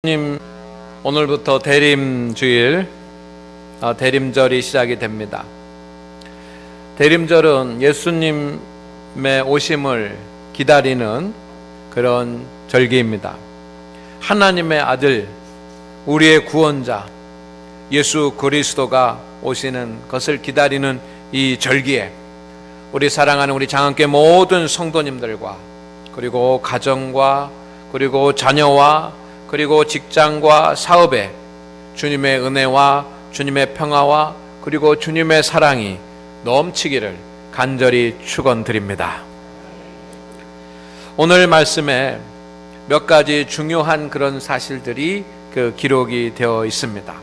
님, 오늘부터 대림주일, 대림절이 시작이 됩니다. 대림절은 예수님의 오심을 기다리는 그런 절기입니다. 하나님의 아들, 우리의 구원자 예수 그리스도가 오시는 것을 기다리는 이 절기에 우리 사랑하는 우리 장안교회 모든 성도님들과 그리고 가정과 그리고 자녀와 그리고 직장과 사업에 주님의 은혜와 주님의 평화와 그리고 주님의 사랑이 넘치기를 간절히 축원드립니다. 오늘 말씀에 몇 가지 중요한 그런 사실들이 기록이 되어 있습니다.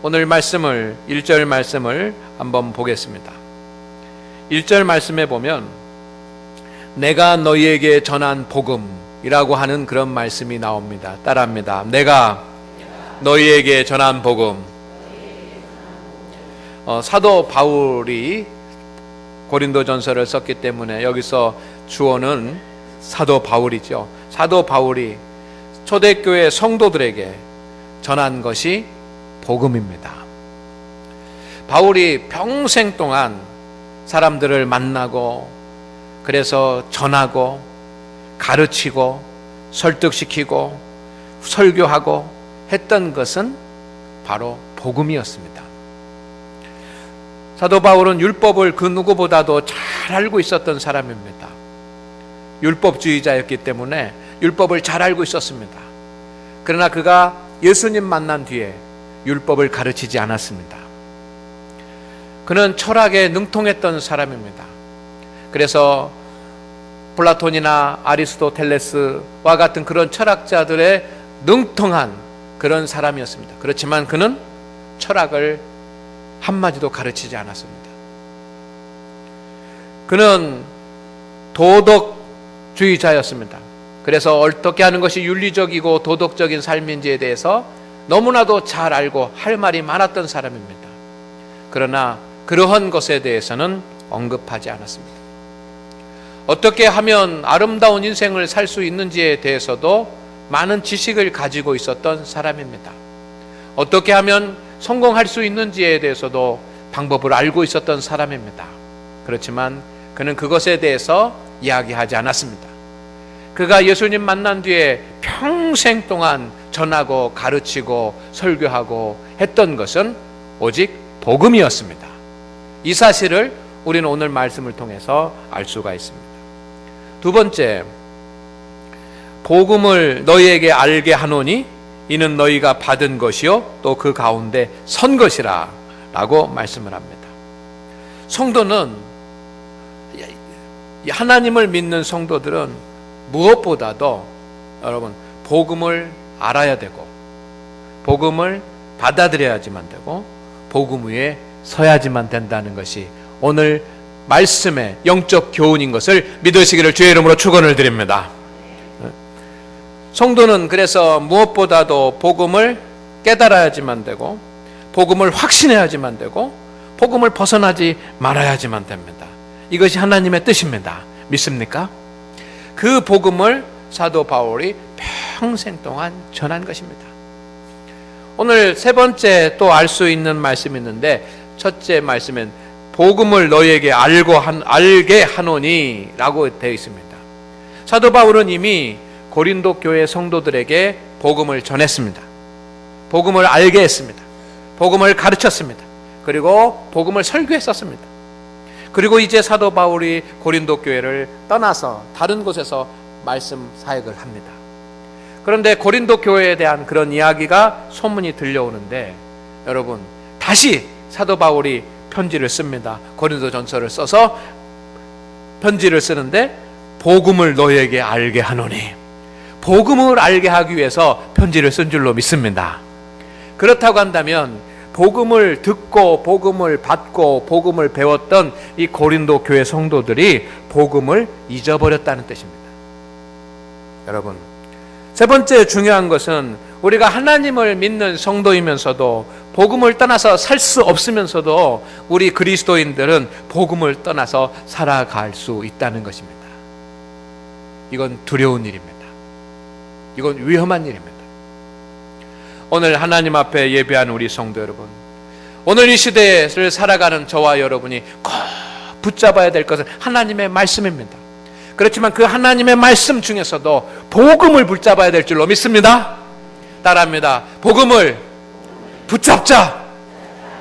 오늘 말씀을 1절 말씀을 한번 보겠습니다. 1절 말씀에 보면 내가 너희에게 전한 복음 이라고 하는 그런 말씀이 나옵니다. 따라합니다. 내가 너희에게 전한 복음. 사도 바울이 고린도전서를 썼기 때문에 여기서 주어는 사도 바울이죠. 사도 바울이 초대교회 성도들에게 전한 것이 복음입니다. 바울이 평생 동안 사람들을 만나고 그래서 전하고 가르치고 설득시키고 설교하고 했던 것은 바로 복음이었습니다. 사도 바울은 율법을 그 누구보다도 잘 알고 있었던 사람입니다. 율법주의자였기 때문에 율법을 잘 알고 있었습니다. 그러나 그가 예수님 만난 뒤에 율법을 가르치지 않았습니다. 그는 철학에 능통했던 사람입니다. 그래서 플라톤이나 아리스토텔레스와 같은 그런 철학자들의 능통한 그런 사람이었습니다. 그렇지만 그는 철학을 한마디도 가르치지 않았습니다. 그는 도덕주의자였습니다. 그래서 어떻게 하는 것이 윤리적이고 도덕적인 삶인지에 대해서 너무나도 잘 알고 할 말이 많았던 사람입니다. 그러나 그러한 것에 대해서는 언급하지 않았습니다. 어떻게 하면 아름다운 인생을 살 수 있는지에 대해서도 많은 지식을 가지고 있었던 사람입니다. 어떻게 하면 성공할 수 있는지에 대해서도 방법을 알고 있었던 사람입니다. 그렇지만 그는 그것에 대해서 이야기하지 않았습니다. 그가 예수님 만난 뒤에 평생 동안 전하고 가르치고 설교하고 했던 것은 오직 복음이었습니다. 이 사실을 우리는 오늘 말씀을 통해서 알 수가 있습니다. 두 번째, 복음을 너희에게 알게 하노니 이는 너희가 받은 것이요 또 그 가운데 선 것이라 라고 말씀을 합니다. 성도는, 하나님을 믿는 성도들은 무엇보다도 여러분 복음을 알아야 되고 복음을 받아들여야지만 되고 복음 위에 서야지만 된다는 것이 오늘 말씀의 영적 교훈인 것을 믿으시기를 주의 이름으로 축원을 드립니다. 성도는 그래서 무엇보다도 복음을 깨달아야지만 되고 복음을 확신해야지만 되고 복음을 벗어나지 말아야지만 됩니다. 이것이 하나님의 뜻입니다. 믿습니까? 그 복음을 사도 바울이 평생 동안 전한 것입니다. 오늘 세 번째 또 알 수 있는 말씀이 있는데 첫째 말씀은 복음을 너희에게 알게 하노니 라고 되어 있습니다. 사도 바울은 이미 고린도 교회 성도들에게 복음을 전했습니다. 복음을 알게 했습니다. 복음을 가르쳤습니다. 그리고 복음을 설교했었습니다. 그리고 이제 사도 바울이 고린도 교회를 떠나서 다른 곳에서 말씀 사역을 합니다. 그런데 고린도 교회에 대한 그런 이야기가 소문이 들려오는데 여러분 다시 사도 바울이 편지를 씁니다. 고린도전서를 써서 편지를 쓰는데 복음을 너희에게 알게 하노니, 복음을 알게 하기 위해서 편지를 쓴 줄로 믿습니다. 그렇다고 한다면 복음을 듣고 복음을 받고 복음을 배웠던 이 고린도 교회 성도들이 복음을 잊어버렸다는 뜻입니다. 여러분, 세 번째 중요한 것은 우리가 하나님을 믿는 성도이면서도 복음을 떠나서 살 수 없으면서도 우리 그리스도인들은 복음을 떠나서 살아갈 수 있다는 것입니다. 이건 두려운 일입니다. 이건 위험한 일입니다. 오늘 하나님 앞에 예배하는 우리 성도 여러분, 오늘 이 시대를 살아가는 저와 여러분이 꼭 붙잡아야 될 것은 하나님의 말씀입니다. 그렇지만 그 하나님의 말씀 중에서도 복음을 붙잡아야 될 줄로 믿습니다. 따라합니다. 복음을 붙잡자.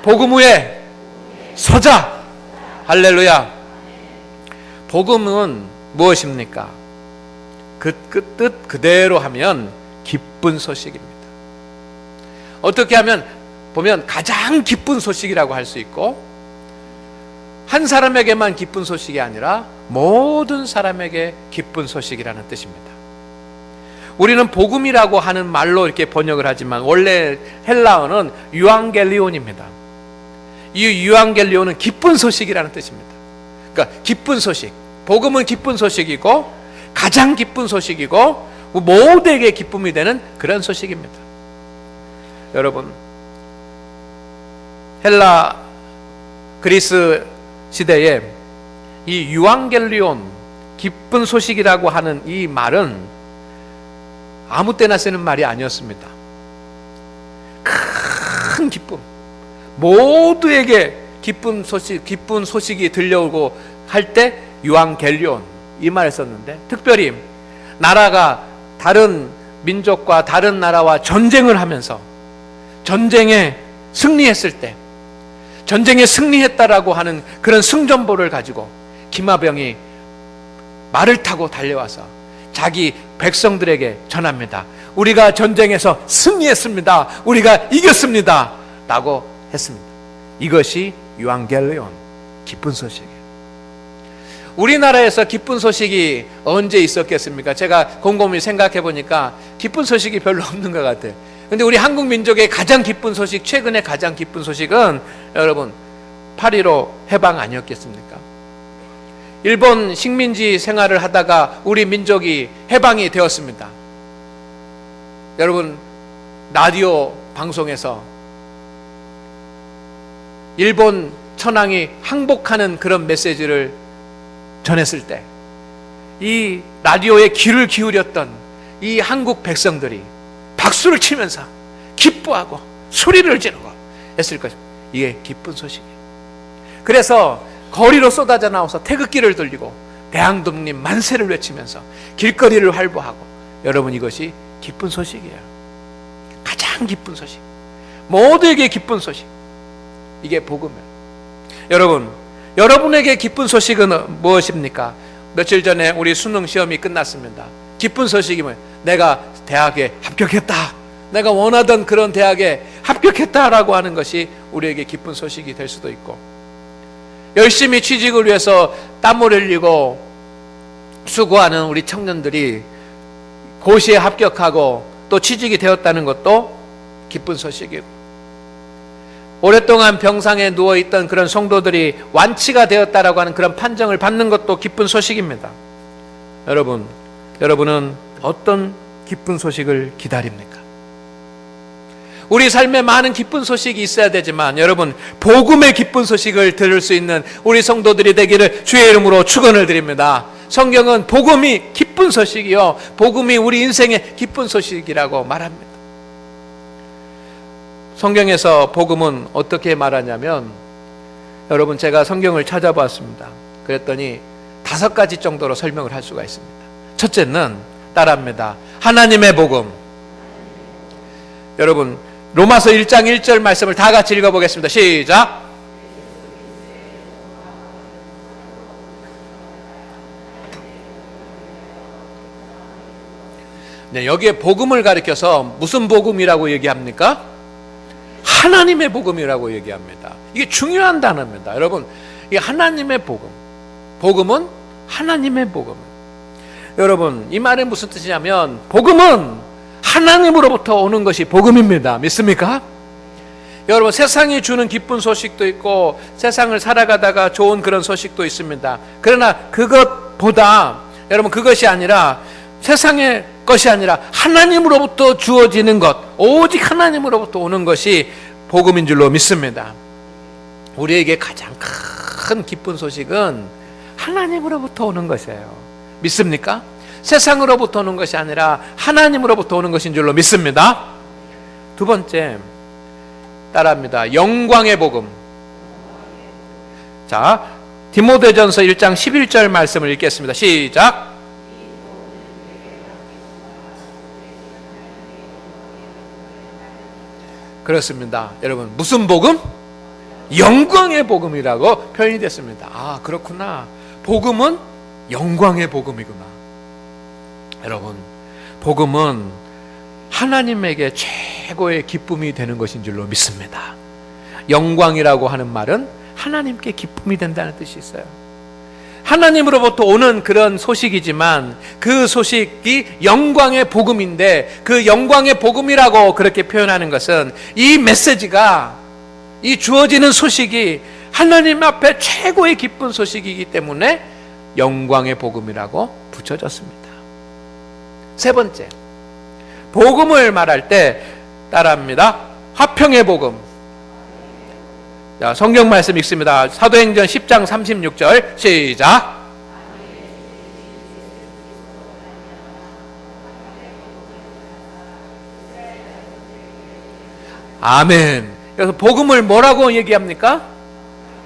복음 위에 서자. 할렐루야. 복음은 무엇입니까? 그 뜻 그대로 하면 기쁜 소식입니다. 어떻게 하면 보면 가장 기쁜 소식이라고 할 수 있고, 한 사람에게만 기쁜 소식이 아니라 모든 사람에게 기쁜 소식이라는 뜻입니다. 우리는 복음이라고 하는 말로 이렇게 번역을 하지만 원래 헬라어는 유앙겔리온입니다. 이 유앙겔리온은 기쁜 소식이라는 뜻입니다. 그러니까 기쁜 소식, 복음은 기쁜 소식이고 가장 기쁜 소식이고 모두에게 기쁨이 되는 그런 소식입니다. 여러분, 헬라 그리스 시대에 이 유앙겔리온, 기쁜 소식이라고 하는 이 말은 아무 때나 쓰는 말이 아니었습니다. 큰 기쁨, 모두에게 기쁜 소식이 들려오고 할 때 유앙겔리온 이 말을 썼는데, 특별히 나라가 다른 민족과 다른 나라와 전쟁을 하면서 전쟁에 승리했을 때, 전쟁에 승리했다라고 하는 그런 승전보를 가지고 기마병이 말을 타고 달려와서 자기 백성들에게 전합니다. 우리가 전쟁에서 승리했습니다. 우리가 이겼습니다. 라고 했습니다. 이것이 유앙겔리온, 기쁜 소식이에요. 우리나라에서 기쁜 소식이 언제 있었겠습니까? 제가 곰곰이 생각해 보니까 기쁜 소식이 별로 없는 것 같아요. 근데 우리 한국 민족의 가장 기쁜 소식, 최근에 가장 기쁜 소식은 여러분 8.15 해방 아니었겠습니까? 일본 식민지 생활을 하다가 우리 민족이 해방이 되었습니다. 여러분, 라디오 방송에서 일본 천황이 항복하는 그런 메시지를 전했을 때 이 라디오에 귀를 기울였던 이 한국 백성들이 박수를 치면서 기뻐하고 소리를 지르고 했을 것입니다. 이게 기쁜 소식이에요. 그래서 거리로 쏟아져 나와서 태극기를 들리고 대한독립 만세를 외치면서 길거리를 활보하고, 여러분 이것이 기쁜 소식이에요. 가장 기쁜 소식, 모두에게 기쁜 소식, 이게 복음이에요. 여러분, 여러분에게 기쁜 소식은 무엇입니까? 며칠 전에 우리 수능 시험이 끝났습니다. 기쁜 소식이 뭐예요? 내가 대학에 합격했다, 내가 원하던 그런 대학에 합격했다라고 하는 것이 우리에게 기쁜 소식이 될 수도 있고, 열심히 취직을 위해서 땀을 흘리고 수고하는 우리 청년들이 고시에 합격하고 또 취직이 되었다는 것도 기쁜 소식이고, 오랫동안 병상에 누워있던 그런 성도들이 완치가 되었다라고 하는 그런 판정을 받는 것도 기쁜 소식입니다. 여러분은 어떤 기쁜 소식을 기다립니까? 우리 삶에 많은 기쁜 소식이 있어야 되지만, 여러분, 복음의 기쁜 소식을 들을 수 있는 우리 성도들이 되기를 주의 이름으로 축원을 드립니다. 성경은 복음이 기쁜 소식이요, 복음이 우리 인생의 기쁜 소식이라고 말합니다. 성경에서 복음은 어떻게 말하냐면, 여러분, 제가 성경을 찾아봤습니다. 그랬더니 5가지 정도로 설명을 할 수가 있습니다. 첫째는 따라합니다. 하나님의 복음. 여러분, 로마서 1장 1절 말씀을 다 같이 읽어보겠습니다. 시작. 네, 여기에 복음을 가리켜서 무슨 복음이라고 얘기합니까? 하나님의 복음이라고 얘기합니다. 이게 중요한 단어입니다. 여러분, 이 하나님의 복음, 복음은 하나님의 복음. 여러분, 이 말은 무슨 뜻이냐면, 복음은 하나님으로부터 오는 것이 복음입니다. 믿습니까? 여러분, 세상이 주는 기쁜 소식도 있고 세상을 살아가다가 좋은 그런 소식도 있습니다. 그러나 그것보다, 여러분, 그것이 아니라, 세상의 것이 아니라 하나님으로부터 주어지는 것, 오직 하나님으로부터 오는 것이 복음인 줄로 믿습니다. 우리에게 가장 큰 기쁜 소식은 하나님으로부터 오는 것이에요. 믿습니까? 세상으로부터 오는 것이 아니라 하나님으로부터 오는 것인 줄로 믿습니다. 두 번째, 따라합니다. 영광의 복음. 자, 디모데전서 1장 11절 말씀을 읽겠습니다. 시작. 그렇습니다. 여러분, 무슨 복음? 영광의 복음이라고 표현이 됐습니다. 아, 그렇구나. 복음은 영광의 복음이구나. 여러분, 복음은 하나님에게 최고의 기쁨이 되는 것인 줄로 믿습니다. 영광이라고 하는 말은 하나님께 기쁨이 된다는 뜻이 있어요. 하나님으로부터 오는 그런 소식이지만 그 소식이 영광의 복음인데, 그 영광의 복음이라고 그렇게 표현하는 것은 이 메시지가, 이 주어지는 소식이 하나님 앞에 최고의 기쁜 소식이기 때문에 영광의 복음이라고 붙여졌습니다. 세 번째, 복음을 말할 때 따라합니다. 화평의 복음. 자, 성경 말씀 읽습니다. 사도행전 10장 36절 시작. 아멘. 그래서 복음을 뭐라고 얘기합니까?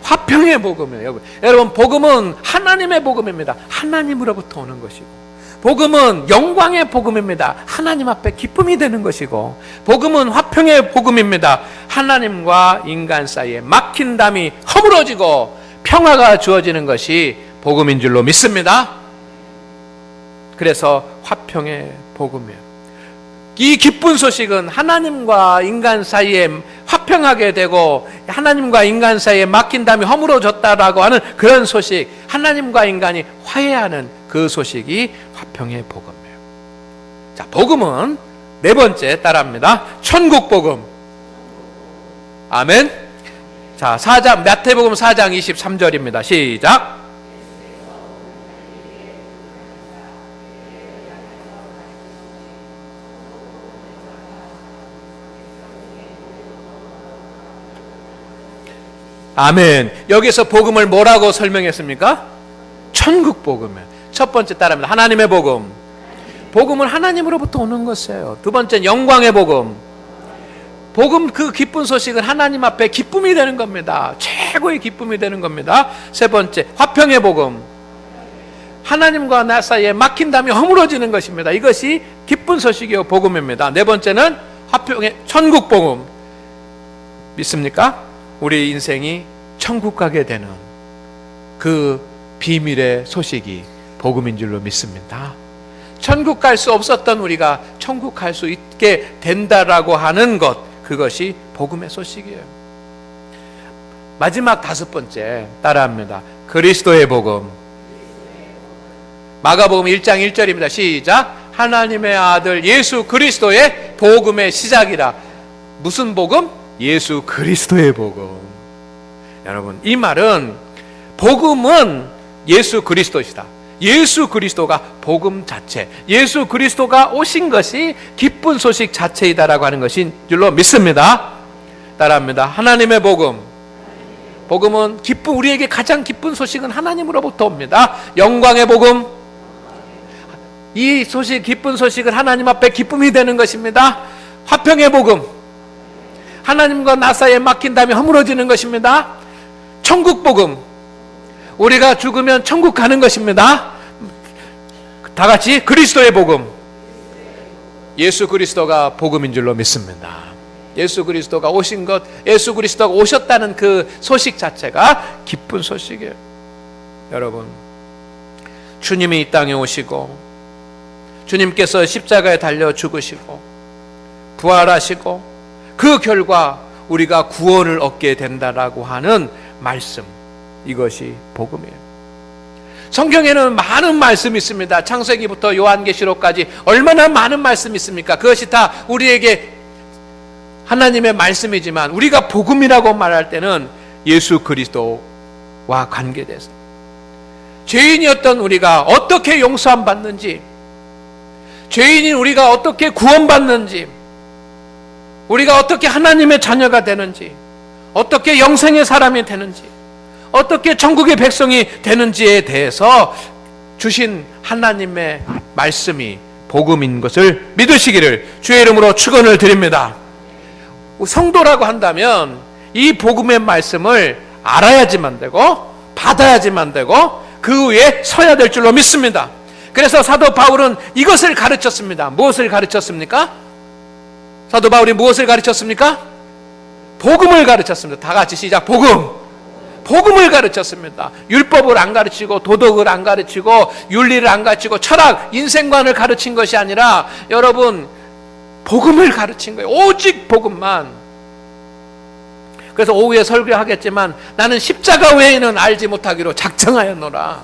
화평의 복음이에요. 여러분, 복음은 하나님의 복음입니다. 하나님으로부터 오는 것이고, 복음은 영광의 복음입니다. 하나님 앞에 기쁨이 되는 것이고, 복음은 화평의 복음입니다. 하나님과 인간 사이에 막힌 담이 허물어지고 평화가 주어지는 것이 복음인 줄로 믿습니다. 그래서 화평의 복음이에요. 이 기쁜 소식은 하나님과 인간 사이에 화평하게 되고 하나님과 인간 사이에 막힌 담이 허물어졌다라고 하는 그런 소식, 하나님과 인간이 화해하는 그 소식이 화평의 복음이에요. 자, 복음은 네 번째 따라합니다. 천국 복음. 아멘. 자, 마태복음 4장 23절입니다. 시작. 아멘. 여기서 복음을 뭐라고 설명했습니까? 천국 복음이에요. 첫 번째 따라합니다. 하나님의 복음. 복음은 하나님으로부터 오는 것이에요. 두 번째는 영광의 복음. 복음, 그 기쁜 소식은 하나님 앞에 기쁨이 되는 겁니다. 최고의 기쁨이 되는 겁니다. 세 번째, 화평의 복음. 하나님과 나 사이에 막힌 담이 허물어지는 것입니다. 이것이 기쁜 소식이요 복음입니다. 네 번째는 화평의 천국 복음. 믿습니까? 우리 인생이 천국 가게 되는 그 비밀의 소식이 복음인 줄로 믿습니다. 천국 갈 수 없었던 우리가 천국 갈 수 있게 된다라고 하는 것, 그것이 복음의 소식이에요. 마지막 다섯 번째 따라합니다. 그리스도의 복음. 마가복음 1장 1절입니다. 시작. 하나님의 아들 예수 그리스도의 복음의 시작이라. 무슨 복음? 예수 그리스도의 복음. 여러분, 이 말은 복음은 예수 그리스도시다. 예수 그리스도가 복음 자체, 예수 그리스도가 오신 것이 기쁜 소식 자체이다라고 하는 것인 줄로 믿습니다. 따라합니다. 하나님의 복음. 복음은 우리에게 가장 기쁜 소식은 하나님으로부터 옵니다. 영광의 복음. 이 소식, 기쁜 소식은 하나님 앞에 기쁨이 되는 것입니다. 화평의 복음. 하나님과 나 사이에 막힌 담이 허물어지는 것입니다. 천국 복음. 우리가 죽으면 천국 가는 것입니다. 다 같이 그리스도의 복음. 예수 그리스도가 복음인 줄로 믿습니다. 예수 그리스도가 오신 것, 예수 그리스도가 오셨다는 그 소식 자체가 기쁜 소식이에요. 여러분, 주님이 이 땅에 오시고 주님께서 십자가에 달려 죽으시고 부활하시고 그 결과 우리가 구원을 얻게 된다라고 하는 말씀, 이것이 복음이에요. 성경에는 많은 말씀이 있습니다. 창세기부터 요한계시록까지 얼마나 많은 말씀이 있습니까? 그것이 다 우리에게 하나님의 말씀이지만 우리가 복음이라고 말할 때는 예수 그리스도와 관계돼서 죄인이었던 우리가 어떻게 용서함 받는지, 죄인인 우리가 어떻게 구원받는지, 우리가 어떻게 하나님의 자녀가 되는지, 어떻게 영생의 사람이 되는지, 어떻게 천국의 백성이 되는지에 대해서 주신 하나님의 말씀이 복음인 것을 믿으시기를 주의 이름으로 축원을 드립니다. 성도라고 한다면 이 복음의 말씀을 알아야지만 되고 받아야지만 되고 그 위에 서야 될 줄로 믿습니다. 그래서 사도 바울은 이것을 가르쳤습니다. 무엇을 가르쳤습니까? 사도 바울이 무엇을 가르쳤습니까? 복음을 가르쳤습니다. 다 같이 시작. 복음을 가르쳤습니다. 율법을 안 가르치고 도덕을 안 가르치고 윤리를 안 가르치고 철학, 인생관을 가르친 것이 아니라 여러분 복음을 가르친 거예요. 오직 복음만. 그래서 오후에 설교하겠지만 나는 십자가 외에는 알지 못하기로 작정하였노라.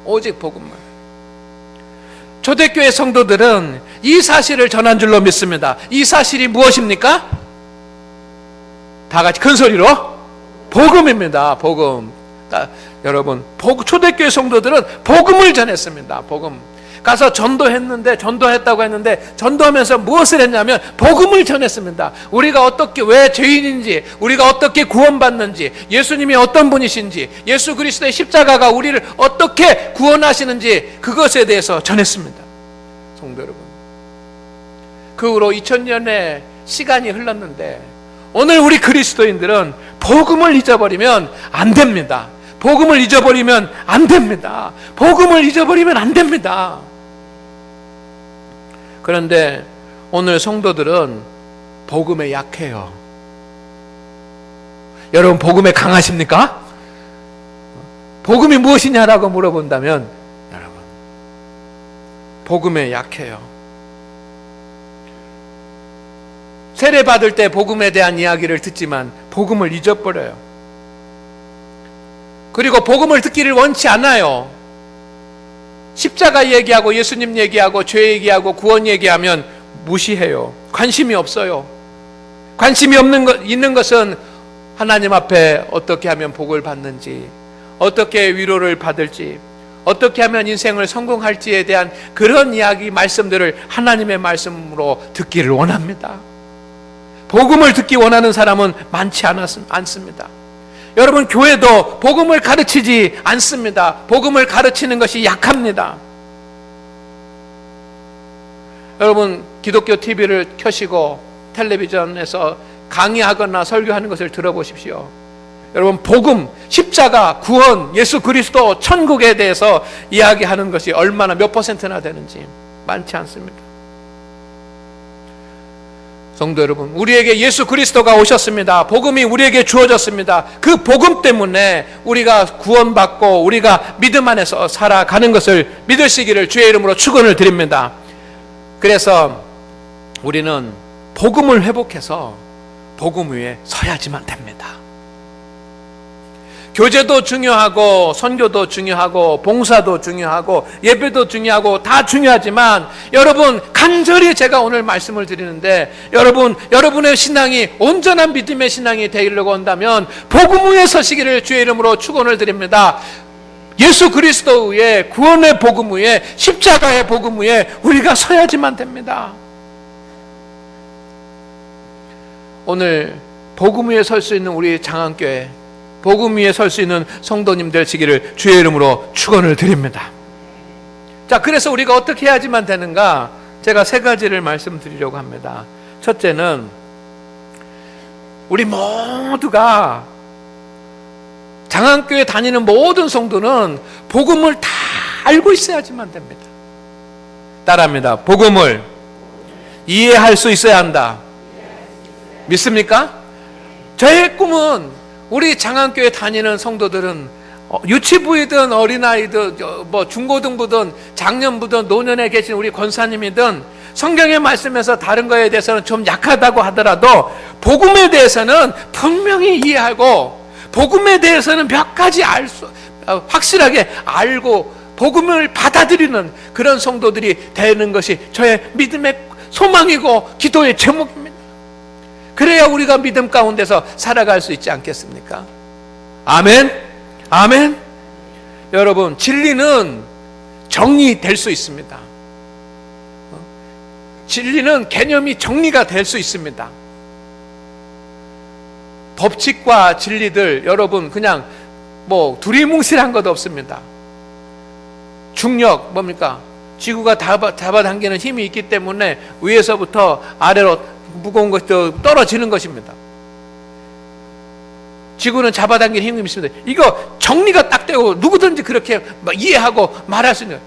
오직 복음만. 초대교회 성도들은 이 사실을 전한 줄로 믿습니다. 이 사실이 무엇입니까? 다 같이 큰 소리로 복음입니다. 복음. 여러분, 초대교회 성도들은 복음을 전했습니다. 복음. 가서 전도했다고 했는데 전도하면서 무엇을 했냐면 복음을 전했습니다. 우리가 어떻게, 왜 죄인인지, 우리가 어떻게 구원받는지, 예수님이 어떤 분이신지, 예수 그리스도의 십자가가 우리를 어떻게 구원하시는지 그것에 대해서 전했습니다. 성도 여러분, 그 후로 2000년의 시간이 흘렀는데 오늘 우리 그리스도인들은 복음을 잊어버리면 안 됩니다. 복음을 잊어버리면 안 됩니다. 복음을 잊어버리면 안 됩니다. 그런데 오늘 성도들은 복음에 약해요. 여러분, 복음에 강하십니까? 복음이 무엇이냐라고 물어본다면 여러분, 복음에 약해요. 세례 받을 때 복음에 대한 이야기를 듣지만 복음을 잊어버려요. 그리고 복음을 듣기를 원치 않아요. 십자가 얘기하고 예수님 얘기하고 죄 얘기하고 구원 얘기하면 무시해요. 관심이 없어요. 관심이 있는 것은 하나님 앞에 어떻게 하면 복을 받는지, 어떻게 위로를 받을지, 어떻게 하면 인생을 성공할지에 대한 그런 이야기, 말씀들을 하나님의 말씀으로 듣기를 원합니다. 복음을 듣기 원하는 사람은 많지 않습니다. 여러분, 교회도 복음을 가르치지 않습니다. 복음을 가르치는 것이 약합니다. 여러분, 기독교 TV를 켜시고 텔레비전에서 강의하거나 설교하는 것을 들어보십시오. 여러분, 복음, 십자가, 구원, 예수 그리스도, 천국에 대해서 이야기하는 것이 얼마나 몇 퍼센트나 되는지 많지 않습니다. 성도 여러분, 우리에게 예수 그리스도가 오셨습니다. 복음이 우리에게 주어졌습니다. 그 복음 때문에 우리가 구원받고 우리가 믿음 안에서 살아가는 것을 믿으시기를 주의 이름으로 축원을 드립니다. 그래서 우리는 복음을 회복해서 복음 위에 서야지만 됩니다. 교제도 중요하고 선교도 중요하고 봉사도 중요하고 예배도 중요하고 다 중요하지만 여러분, 간절히 제가 오늘 말씀을 드리는데 여러분의 신앙이 온전한 믿음의 신앙이 되려고 한다면 복음 위에 서시기를 주의 이름으로 축원을 드립니다. 예수 그리스도 위에, 구원의 복음 위에, 십자가의 복음 위에 우리가 서야지만 됩니다. 오늘 복음 위에 설 수 있는 우리 장안교회, 복음 위에 설 수 있는 성도님들 되시기를 주의 이름으로 축원을 드립니다. 자, 그래서 우리가 어떻게 해야지만 되는가? 제가 세 가지를 말씀드리려고 합니다. 첫째는 우리 모두가, 장안교회 다니는 모든 성도는 복음을 다 알고 있어야지만 됩니다. 따라합니다. 복음을 이해할 수 있어야 한다. 믿습니까? 저의 꿈은 우리 장안교회 다니는 성도들은 유치부이든 어린아이든 중고등부든 장년부든 노년에 계신 우리 권사님이든 성경의 말씀에서 다른 거에 대해서는 좀 약하다고 하더라도 복음에 대해서는 분명히 이해하고 복음에 대해서는 몇 가지 확실하게 알고 복음을 받아들이는 그런 성도들이 되는 것이 저의 믿음의 소망이고 기도의 제목입니다. 그래야 우리가 믿음 가운데서 살아갈 수 있지 않겠습니까? 아멘? 아멘? 여러분, 진리는 정리될 수 있습니다. 진리는 개념이 정리가 될 수 있습니다. 법칙과 진리들, 여러분, 그냥 두리뭉실한 것 없습니다. 중력, 뭡니까? 지구가 잡아당기는 힘이 있기 때문에 위에서부터 아래로 무거운 것도 떨어지는 것입니다. 지구는 잡아당기는 힘이 있습니다. 이거 정리가 딱 되고 누구든지 그렇게 이해하고 말할 수 있는,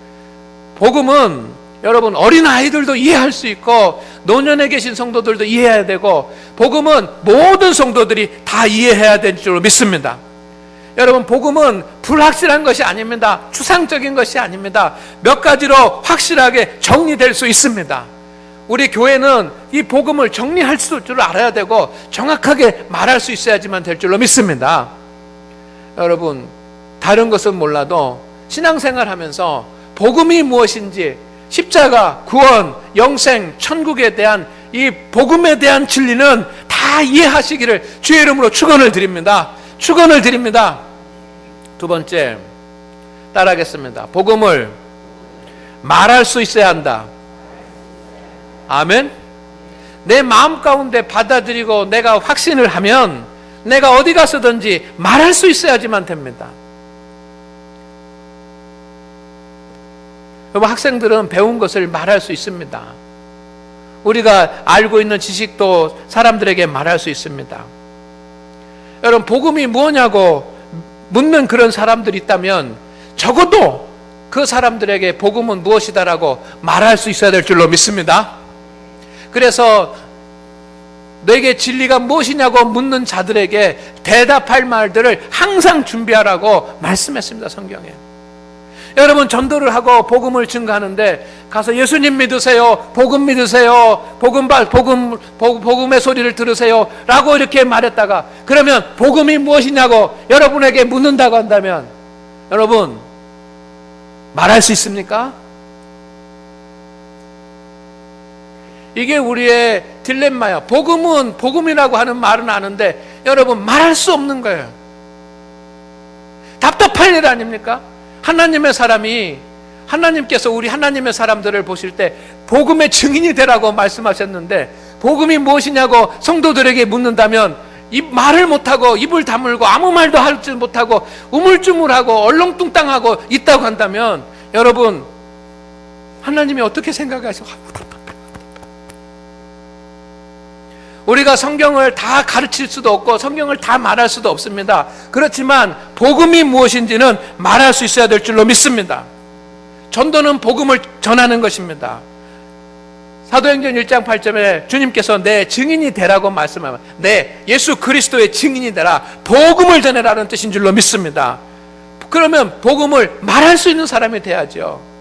복음은 여러분 어린아이들도 이해할 수 있고 노년에 계신 성도들도 이해해야 되고, 복음은 모든 성도들이 다 이해해야 될 줄로 믿습니다. 여러분, 복음은 불확실한 것이 아닙니다. 추상적인 것이 아닙니다. 몇 가지로 확실하게 정리될 수 있습니다. 우리 교회는 이 복음을 정리할 줄 알아야 되고 정확하게 말할 수 있어야지만 될 줄로 믿습니다. 여러분, 다른 것은 몰라도 신앙생활 하면서 복음이 무엇인지, 십자가, 구원, 영생, 천국에 대한 이 복음에 대한 진리는 다 이해하시기를 주의 이름으로 축원을 드립니다. 축원을 드립니다. 두 번째, 따라하겠습니다. 복음을 말할 수 있어야 한다. 아멘. 내 마음 가운데 받아들이고 내가 확신을 하면 내가 어디 가서든지 말할 수 있어야지만 됩니다. 여러분, 학생들은 배운 것을 말할 수 있습니다. 우리가 알고 있는 지식도 사람들에게 말할 수 있습니다. 여러분, 복음이 뭐냐고 묻는 그런 사람들이 있다면 적어도 그 사람들에게 복음은 무엇이다라고 말할 수 있어야 될 줄로 믿습니다. 그래서 내게 진리가 무엇이냐고 묻는 자들에게 대답할 말들을 항상 준비하라고 말씀했습니다, 성경에. 여러분, 전도를 하고 복음을 증거하는데 가서 예수님 믿으세요, 복음 믿으세요, 복음의 소리를 들으세요 라고 이렇게 말했다가, 그러면 복음이 무엇이냐고 여러분에게 묻는다고 한다면 여러분, 말할 수 있습니까? 이게 우리의 딜레마야. 복음은 복음이라고 하는 말은 아는데 여러분, 말할 수 없는 거예요. 답답할 일 아닙니까? 하나님의 사람이, 하나님께서 우리 하나님의 사람들을 보실 때 복음의 증인이 되라고 말씀하셨는데, 복음이 무엇이냐고 성도들에게 묻는다면 말을 못하고 입을 다물고 아무 말도 하지 못하고 우물쭈물하고 얼렁뚱땅하고 있다고 한다면 여러분, 하나님이 어떻게 생각하시고, 우리가 성경을 다 가르칠 수도 없고 성경을 다 말할 수도 없습니다. 그렇지만 복음이 무엇인지는 말할 수 있어야 될 줄로 믿습니다. 전도는 복음을 전하는 것입니다. 사도행전 1장 8절에 주님께서 내 증인이 되라고 말씀하면, 내 예수 그리스도의 증인이 되라, 복음을 전해라는 뜻인 줄로 믿습니다. 그러면 복음을 말할 수 있는 사람이 돼야죠.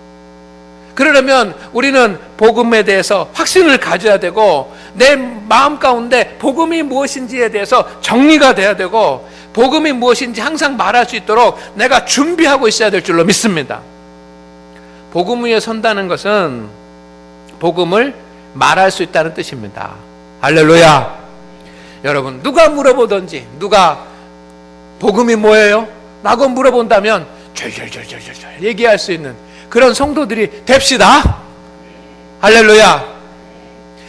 그러려면 우리는 복음에 대해서 확신을 가져야 되고, 내 마음 가운데 복음이 무엇인지에 대해서 정리가 돼야 되고, 복음이 무엇인지 항상 말할 수 있도록 내가 준비하고 있어야 될 줄로 믿습니다. 복음 위에 선다는 것은 복음을 말할 수 있다는 뜻입니다. 할렐루야. 여러분, 누가 물어보든지, 누가 복음이 뭐예요? 라고 물어본다면 절절절절절 얘기할 수 있는 그런 성도들이 됩시다. 할렐루야.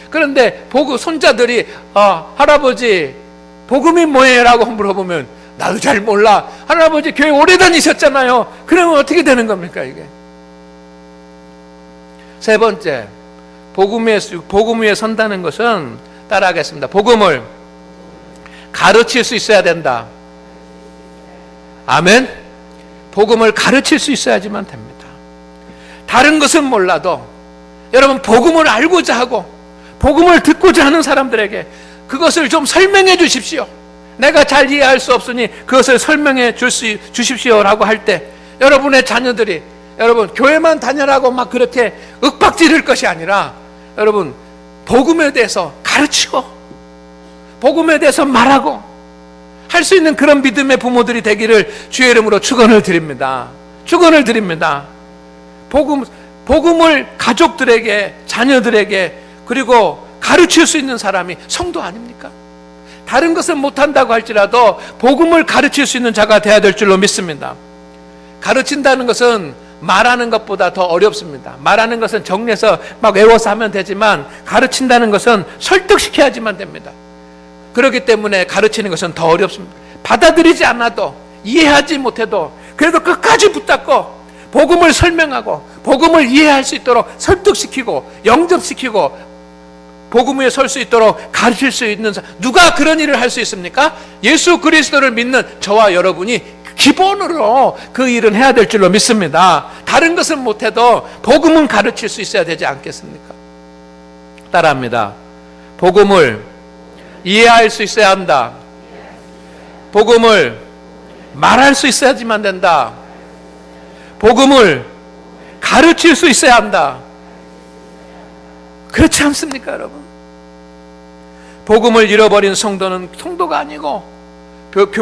그런데 손자들이 할아버지 복음이 뭐예요? 라고 물어보면 나도 잘 몰라. 할아버지 교회 오래 다니셨잖아요. 그러면 어떻게 되는 겁니까, 이게? 세 번째, 복음 위에 선다는 것은, 따라하겠습니다. 복음을 가르칠 수 있어야 된다. 아멘. 복음을 가르칠 수 있어야지만 됩니다. 다른 것은 몰라도 여러분, 복음을 알고자 하고 복음을 듣고자 하는 사람들에게 그것을 좀 설명해 주십시오. 내가 잘 이해할 수 없으니 그것을 설명해 주십시오라고 할 때 여러분의 자녀들이, 여러분 교회만 다녀라고 막 그렇게 윽박지를 것이 아니라 여러분 복음에 대해서 가르치고 복음에 대해서 말하고 할 수 있는 그런 믿음의 부모들이 되기를 주의 이름으로 축원을 드립니다. 축원을 드립니다. 복음을 가족들에게, 자녀들에게, 그리고 가르칠 수 있는 사람이 성도 아닙니까? 다른 것은 못한다고 할지라도 복음을 가르칠 수 있는 자가 되어야 될 줄로 믿습니다. 가르친다는 것은 말하는 것보다 더 어렵습니다. 말하는 것은 정리해서 막 외워서 하면 되지만, 가르친다는 것은 설득시켜야지만 됩니다. 그렇기 때문에 가르치는 것은 더 어렵습니다. 받아들이지 않아도, 이해하지 못해도 그래도 끝까지 붙잡고 복음을 설명하고 복음을 이해할 수 있도록 설득시키고 영접시키고 복음 위에 설 수 있도록 가르칠 수 있는 누가 그런 일을 할 수 있습니까? 예수 그리스도를 믿는 저와 여러분이 기본으로 그 일은 해야 될 줄로 믿습니다. 다른 것은 못해도 복음은 가르칠 수 있어야 되지 않겠습니까? 따라합니다. 복음을 이해할 수 있어야 한다. 복음을 말할 수 있어야지만 된다. 복음을 가르칠 수 있어야 한다. 그렇지 않습니까, 여러분? 복음을 잃어버린 성도는 성도가 아니고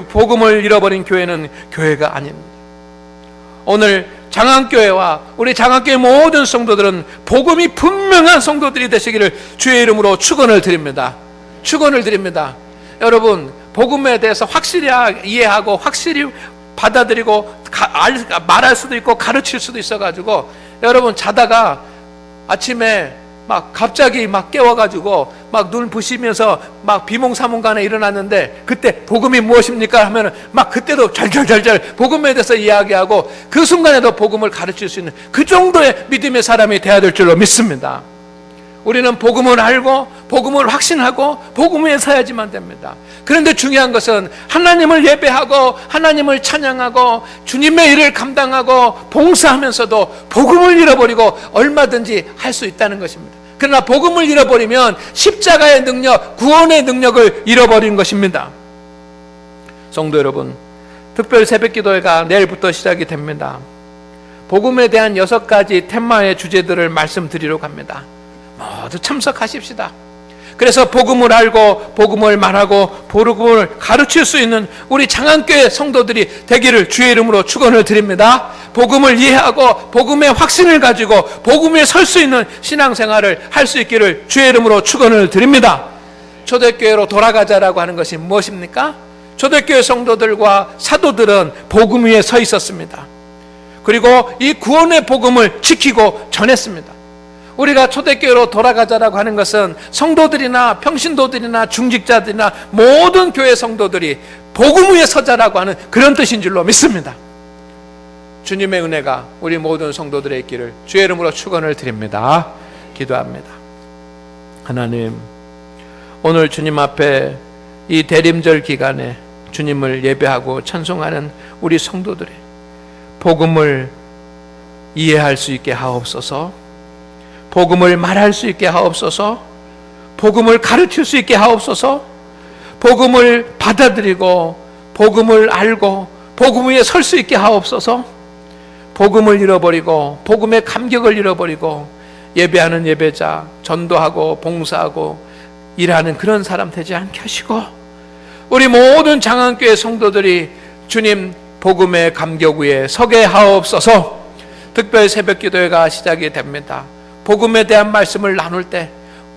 복음을 잃어버린 교회는 교회가 아닙니다. 오늘 장안교회와 우리 장안교회 모든 성도들은 복음이 분명한 성도들이 되시기를 주의 이름으로 축원을 드립니다. 축원을 드립니다. 여러분, 복음에 대해서 확실히 이해하고 확실히 받아들이고 말할 수도 있고 가르칠 수도 있어가지고 여러분 자다가 아침에 막 갑자기 막 깨워가지고 막 눈 부시면서 막 비몽사몽간에 일어났는데 그때 복음이 무엇입니까? 하면은 막 그때도 잘잘잘잘 복음에 대해서 이야기하고 그 순간에도 복음을 가르칠 수 있는 그 정도의 믿음의 사람이 되어야 될 줄로 믿습니다. 우리는 복음을 알고 복음을 확신하고 복음 위에 서야지만 됩니다. 그런데 중요한 것은 하나님을 예배하고 하나님을 찬양하고 주님의 일을 감당하고 봉사하면서도 복음을 잃어버리고 얼마든지 할 수 있다는 것입니다. 그러나 복음을 잃어버리면 십자가의 능력, 구원의 능력을 잃어버린 것입니다. 성도 여러분, 특별 새벽기도회가 내일부터 시작이 됩니다. 복음에 대한 6가지 테마의 주제들을 말씀드리려고 합니다. 모두 참석하십시다. 그래서 복음을 알고 복음을 말하고 복음을 가르칠 수 있는 우리 장안교회 성도들이 되기를 주의 이름으로 축원을 드립니다. 복음을 이해하고 복음의 확신을 가지고 복음 위에 설 수 있는 신앙생활을 할 수 있기를 주의 이름으로 축원을 드립니다. 초대교회로 돌아가자라고 하는 것이 무엇입니까? 초대교회 성도들과 사도들은 복음 위에 서 있었습니다. 그리고 이 구원의 복음을 지키고 전했습니다. 우리가 초대교회로 돌아가자라고 하는 것은 성도들이나 평신도들이나 중직자들이나 모든 교회 성도들이 복음 위에 서자라고 하는 그런 뜻인 줄로 믿습니다. 주님의 은혜가 우리 모든 성도들의 있기를 주의 이름으로 축원을 드립니다. 기도합니다. 하나님, 오늘 주님 앞에 이 대림절 기간에 주님을 예배하고 찬송하는 우리 성도들의 복음을 이해할 수 있게 하옵소서. 복음을 말할 수 있게 하옵소서. 복음을 가르칠 수 있게 하옵소서. 복음을 받아들이고 복음을 알고 복음 위에 설 수 있게 하옵소서. 복음을 잃어버리고 복음의 감격을 잃어버리고 예배하는 예배자, 전도하고 봉사하고 일하는 그런 사람 되지 않게 하시고 우리 모든 장안교회 성도들이 주님 복음의 감격 위에 서게 하옵소서. 특별 새벽기도회가 시작이 됩니다. 복음에 대한 말씀을 나눌 때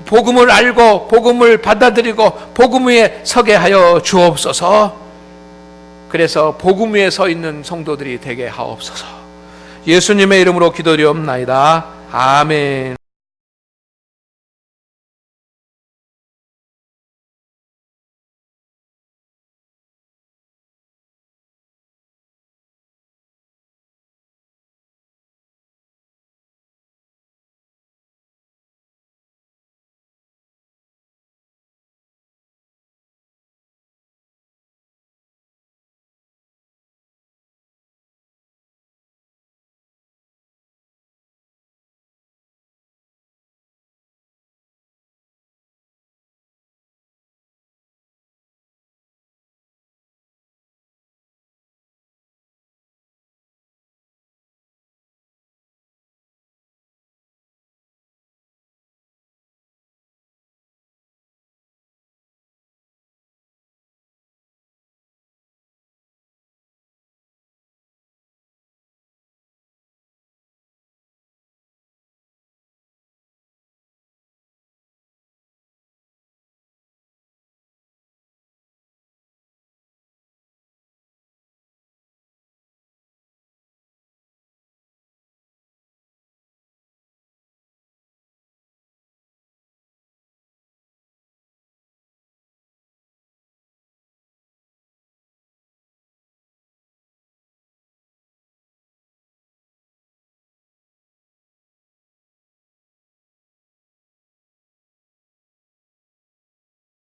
복음을 알고 복음을 받아들이고 복음 위에 서게 하여 주옵소서. 그래서 복음 위에 서 있는 성도들이 되게 하옵소서. 예수님의 이름으로 기도드리옵나이다. 아멘.